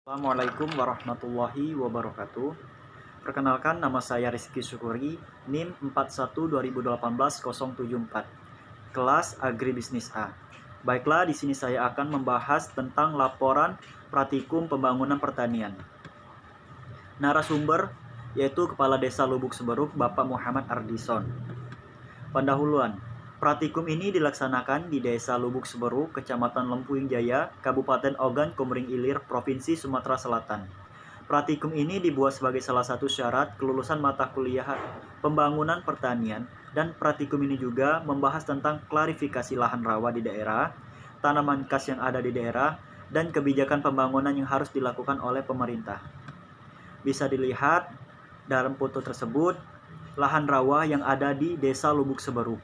Assalamualaikum warahmatullahi wabarakatuh. Perkenalkan, nama saya Rizky Syukuri, NIM 41 2018-074, kelas Agribisnis A. Baiklah, di sini saya akan membahas tentang laporan praktikum pembangunan pertanian. Narasumber yaitu Kepala Desa Lubuk Seberuk, Bapak Muhammad Ardison. Pendahuluan. Praktikum ini dilaksanakan di Desa Lubuk Seberuk, Kecamatan Lempuing Jaya, Kabupaten Ogan Komering Ilir, Provinsi Sumatera Selatan. Praktikum ini dibuat sebagai salah satu syarat kelulusan mata kuliah pembangunan pertanian, dan praktikum ini juga membahas tentang klarifikasi lahan rawa di daerah, tanaman khas yang ada di daerah, dan kebijakan pembangunan yang harus dilakukan oleh pemerintah. Bisa dilihat dalam foto tersebut lahan rawa yang ada di Desa Lubuk Seberuk.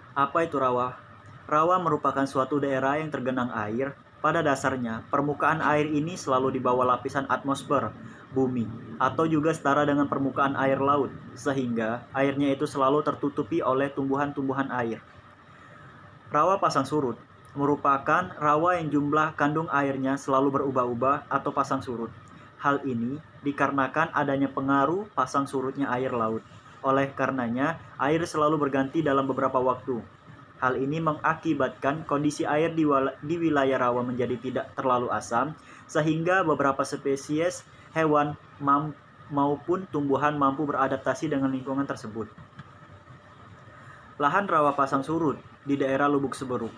Apa itu rawa? Rawa merupakan suatu daerah yang tergenang air. Pada dasarnya, permukaan air ini selalu di bawah lapisan atmosfer bumi, atau juga setara dengan permukaan air laut, sehingga airnya itu selalu tertutupi oleh tumbuhan-tumbuhan air. Rawa pasang surut merupakan rawa yang jumlah kandung airnya selalu berubah-ubah atau pasang surut. Hal ini dikarenakan adanya pengaruh pasang surutnya air laut. Oleh karenanya, air selalu berganti dalam beberapa waktu. Hal ini mengakibatkan kondisi air di wilayah rawa menjadi tidak terlalu asam, sehingga beberapa spesies hewan maupun tumbuhan mampu beradaptasi dengan lingkungan tersebut. Lahan rawa pasang surut di daerah Lubuk Seberuk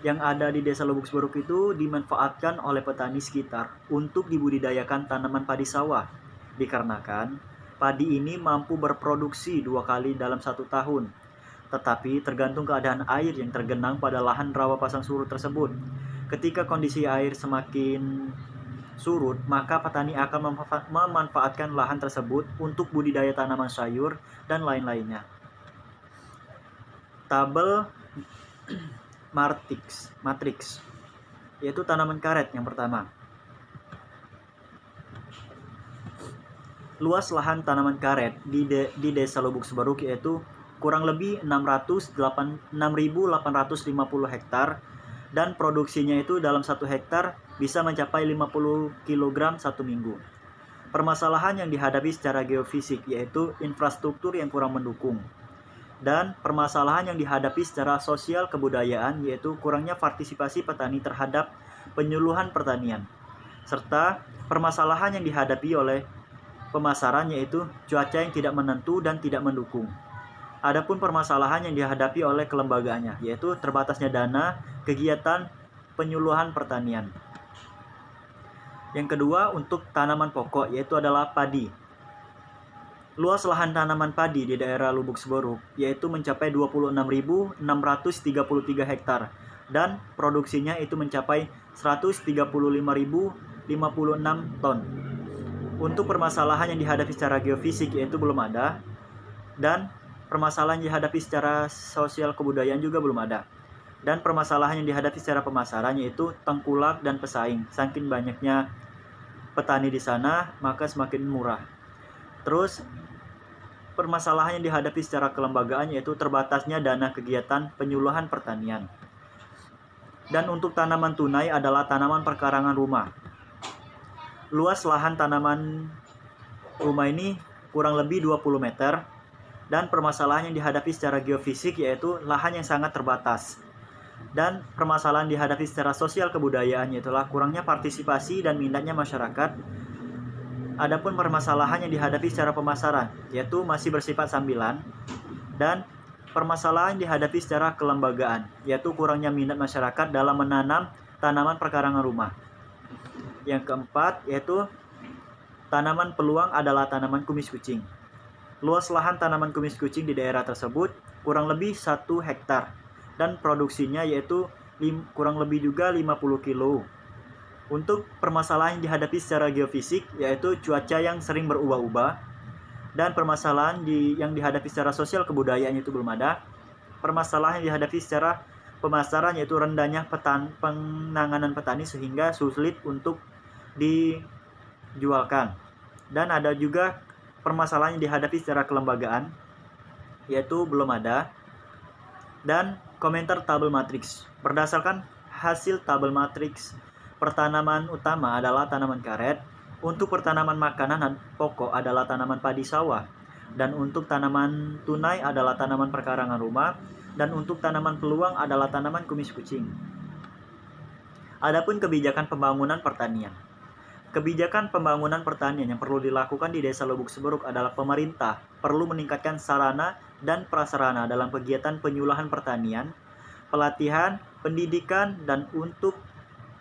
yang ada di Desa Lubuk Seberuk itu dimanfaatkan oleh petani sekitar untuk dibudidayakan tanaman padi sawah, dikarenakan padi ini mampu berproduksi 2 kali dalam 1 tahun, tetapi tergantung keadaan air yang tergenang pada lahan rawa pasang surut tersebut. Ketika kondisi air semakin surut, maka petani akan memanfaatkan lahan tersebut untuk budidaya tanaman sayur dan lain-lainnya. Tabel matriks yaitu tanaman karet yang pertama. Luas lahan tanaman karet di Desa Lubuk Seberuk yaitu kurang lebih 6.850 hektar, dan produksinya itu dalam 1 hektar bisa mencapai 50 kg 1 minggu. Permasalahan yang dihadapi secara geofisik yaitu infrastruktur yang kurang mendukung, dan permasalahan yang dihadapi secara sosial kebudayaan yaitu kurangnya partisipasi petani terhadap penyuluhan pertanian, serta permasalahan yang dihadapi oleh pemasaran yaitu cuaca yang tidak menentu dan tidak mendukung. Adapun permasalahan yang dihadapi oleh kelembagaannya yaitu terbatasnya dana kegiatan penyuluhan pertanian. Yang kedua, untuk tanaman pokok yaitu adalah padi. Luas lahan tanaman padi di daerah Lubuk Seberuk yaitu mencapai 26.633 hektar, dan produksinya itu mencapai 135.056 ton. Untuk permasalahan yang dihadapi secara geofisik yaitu belum ada, dan permasalahan yang dihadapi secara sosial kebudayaan juga belum ada, dan permasalahan yang dihadapi secara pemasaran yaitu tengkulak dan pesaing. Saking banyaknya petani di sana, maka semakin murah. Terus permasalahan yang dihadapi secara kelembagaan yaitu terbatasnya dana kegiatan penyuluhan pertanian. Dan untuk tanaman tunai adalah tanaman perkarangan rumah. Luas lahan tanaman rumah ini kurang lebih 20 meter, dan permasalahan yang dihadapi secara geofisik yaitu lahan yang sangat terbatas. Dan permasalahan dihadapi secara sosial kebudayaan yaitu kurangnya partisipasi dan minatnya masyarakat. Adapun permasalahan yang dihadapi secara pemasaran yaitu masih bersifat sambilan, dan permasalahan yang dihadapi secara kelembagaan yaitu kurangnya minat masyarakat dalam menanam tanaman perkarangan rumah. Yang keempat yaitu tanaman peluang adalah tanaman kumis kucing. Luas lahan tanaman kumis kucing di daerah tersebut kurang lebih 1 hektar, dan produksinya yaitu kurang lebih juga 50 kilo. Untuk permasalahan yang dihadapi secara geofisik yaitu cuaca yang sering berubah-ubah, dan permasalahan yang dihadapi secara sosial kebudayaan itu belum ada. Permasalahan yang dihadapi secara pemasaran yaitu rendahnya penanganan petani sehingga sulit untuk dijualkan. Dan ada juga permasalahan yang dihadapi secara kelembagaan yaitu belum ada. Dan komentar tabel matriks berdasarkan hasil tabel matriks. Pertanaman utama adalah tanaman karet, untuk pertanaman makanan pokok adalah tanaman padi sawah, dan untuk tanaman tunai adalah tanaman perkarangan rumah, dan untuk tanaman peluang adalah tanaman kumis kucing. Adapun kebijakan pembangunan pertanian. Kebijakan pembangunan pertanian yang perlu dilakukan di Desa Lubuk Seberuk adalah pemerintah perlu meningkatkan sarana dan prasarana dalam kegiatan penyuluhan pertanian, pelatihan, pendidikan, dan untuk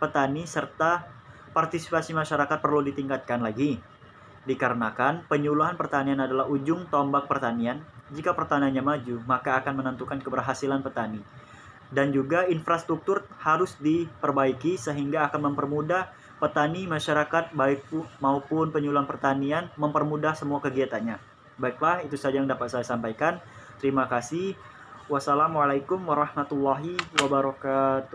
petani serta partisipasi masyarakat perlu ditingkatkan lagi. Dikarenakan penyuluhan pertanian adalah ujung tombak pertanian, jika pertaniannya maju, maka akan menentukan keberhasilan petani. Dan juga infrastruktur harus diperbaiki sehingga akan mempermudah petani, masyarakat, baik maupun penyuluhan pertanian, mempermudah semua kegiatannya. Baiklah, itu saja yang dapat saya sampaikan. Terima kasih. Wassalamualaikum warahmatullahi wabarakatuh.